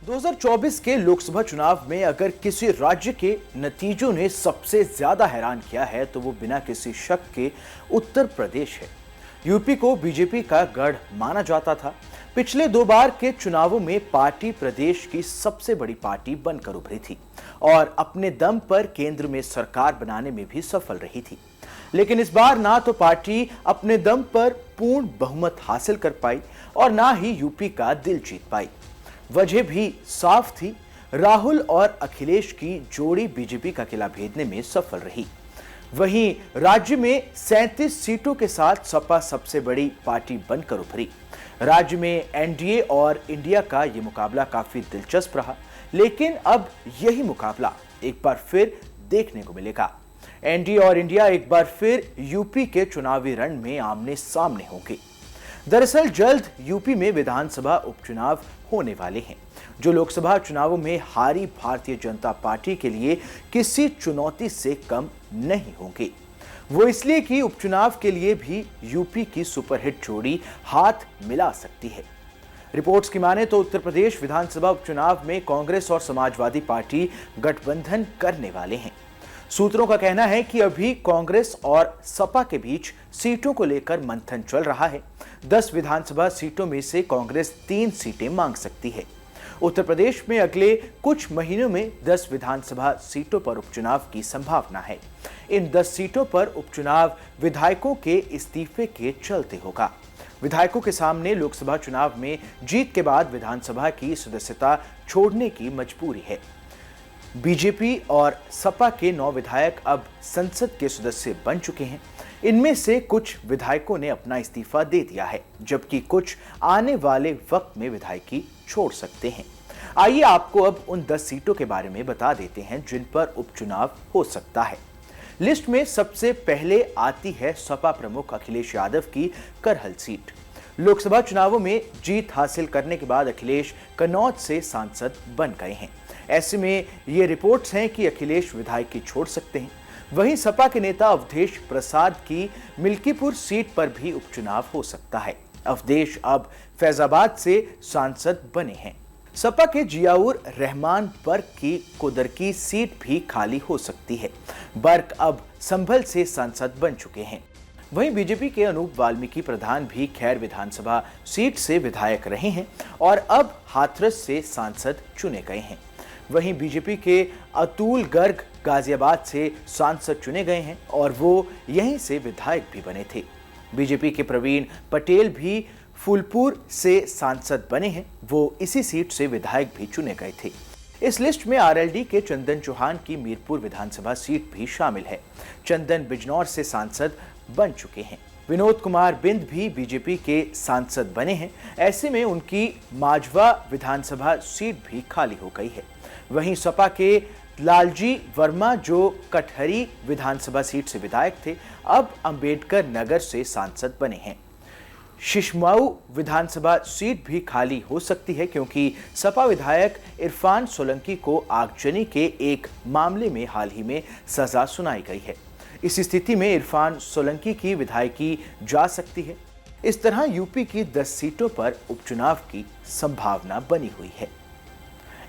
2024 के लोकसभा चुनाव में अगर किसी राज्य के नतीजों ने सबसे ज्यादा हैरान किया है तो वो बिना किसी शक के उत्तर प्रदेश है। यूपी को बीजेपी का गढ़ माना जाता था। पिछले 2 बार के चुनावों में पार्टी प्रदेश की सबसे बड़ी पार्टी बनकर उभरी थी और अपने दम पर केंद्र में सरकार बनाने में भी सफल रही थी। लेकिन इस बार ना तो पार्टी अपने दम पर पूर्ण बहुमत हासिल कर पाई और ना ही यूपी का दिल जीत पाई। वजह भी साफ थी, राहुल और अखिलेश की जोड़ी बीजेपी का किला भेदने में सफल रही। वहीं राज्य में 37 सीटों के साथ सपा सबसे बड़ी पार्टी बनकर उभरी। राज्य में एनडीए और इंडिया का यह मुकाबला काफी दिलचस्प रहा, लेकिन अब यही मुकाबला एक बार फिर देखने को मिलेगा। एनडीए और इंडिया एक बार फिर यूपी के चुनावी रण में आमने सामने होंगे। दरअसल जल्द यूपी में विधानसभा उपचुनाव होने वाले हैं, जो लोकसभा चुनावों में हारी भारतीय जनता पार्टी के लिए किसी चुनौती से कम नहीं होंगे। वो इसलिए कि उपचुनाव के लिए भी यूपी की सुपरहिट जोड़ी हाथ मिला सकती है। रिपोर्ट्स की माने तो उत्तर प्रदेश विधानसभा उपचुनाव में कांग्रेस और समाजवादी पार्टी गठबंधन करने वाले हैं। सूत्रों का कहना है कि अभी कांग्रेस और सपा के बीच सीटों को लेकर मंथन चल रहा है। 10 विधानसभा सीटों में से कांग्रेस 3 सीटें मांग सकती है। उत्तर प्रदेश में अगले कुछ महीनों में 10 विधानसभा सीटों पर उपचुनाव की संभावना है। इन 10 सीटों पर उपचुनाव विधायकों के इस्तीफे के चलते होगा। विधायकों के सामने लोकसभा चुनाव में जीत के बाद विधानसभा की सदस्यता छोड़ने की मजबूरी है। बीजेपी और सपा के 9 विधायक अब संसद के सदस्य बन चुके हैं। इनमें से कुछ विधायकों ने अपना इस्तीफा दे दिया है, जबकि कुछ आने वाले वक्त में विधायकी छोड़ सकते हैं। आइए आपको अब उन 10 सीटों के बारे में बता देते हैं जिन पर उपचुनाव हो सकता है। लिस्ट में सबसे पहले आती है सपा प्रमुख अखिलेश यादव की करहल सीट। लोकसभा चुनावों में जीत हासिल करने के बाद अखिलेश कन्नौज से सांसद बन गए हैं। ऐसे में ये रिपोर्ट्स हैं कि अखिलेश विधायकी छोड़ सकते हैं। वहीं सपा के नेता अवधेश प्रसाद की मिल्कीपुर सीट पर भी उपचुनाव हो सकता है। अवधेश अब फैजाबाद से सांसद बने हैं। सपा के जियाउर रहमान बर्क की कुदरकी सीट भी खाली हो सकती है। बर्क अब संभल से सांसद बन चुके हैं। वहीं बीजेपी के अनूप वाल्मीकि प्रधान भी खैर विधानसभा सीट से विधायक रहे हैं और अब हाथरस से सांसद चुने गए हैं। वहीं बीजेपी के अतुल गर्ग गाजियाबाद से सांसद चुने गए हैं और वो यहीं से विधायक भी बने थे। बीजेपी के प्रवीण पटेल भी फूलपुर से सांसद बने हैं, वो इसी सीट से विधायक भी चुने गए थे। इस लिस्ट में आरएलडी के चंदन चौहान की मीरपुर विधानसभा सीट भी शामिल है। चंदन बिजनौर से सांसद बन चुके हैं। विनोद कुमार बिंद भी बीजेपी के सांसद बने हैं। ऐसे में उनकी माजवा विधानसभा सीट भी खाली हो गई है। वहीं सपा के लालजी वर्मा जो कटहरी विधानसभा सीट से विधायक थे, अब अंबेडकर नगर से सांसद बने हैं। शिशमाऊ विधानसभा सीट भी खाली हो सकती है क्योंकि सपा विधायक इरफान सोलंकी को आगजनी के एक मामले में हाल ही में सजा सुनाई गई है। इस स्थिति में इरफान सोलंकी की विधायकी जा सकती है। इस तरह यूपी की 10 सीटों पर उपचुनाव की संभावना बनी हुई है।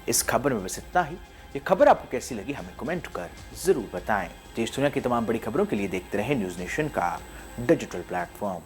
इस खबर में बस इतना ही। ये खबर आपको कैसी लगी हमें कमेंट कर जरूर बताएं। देश दुनिया की तमाम बड़ी खबरों के लिए देखते रहें न्यूज़ नेशन का डिजिटल प्लेटफॉर्म।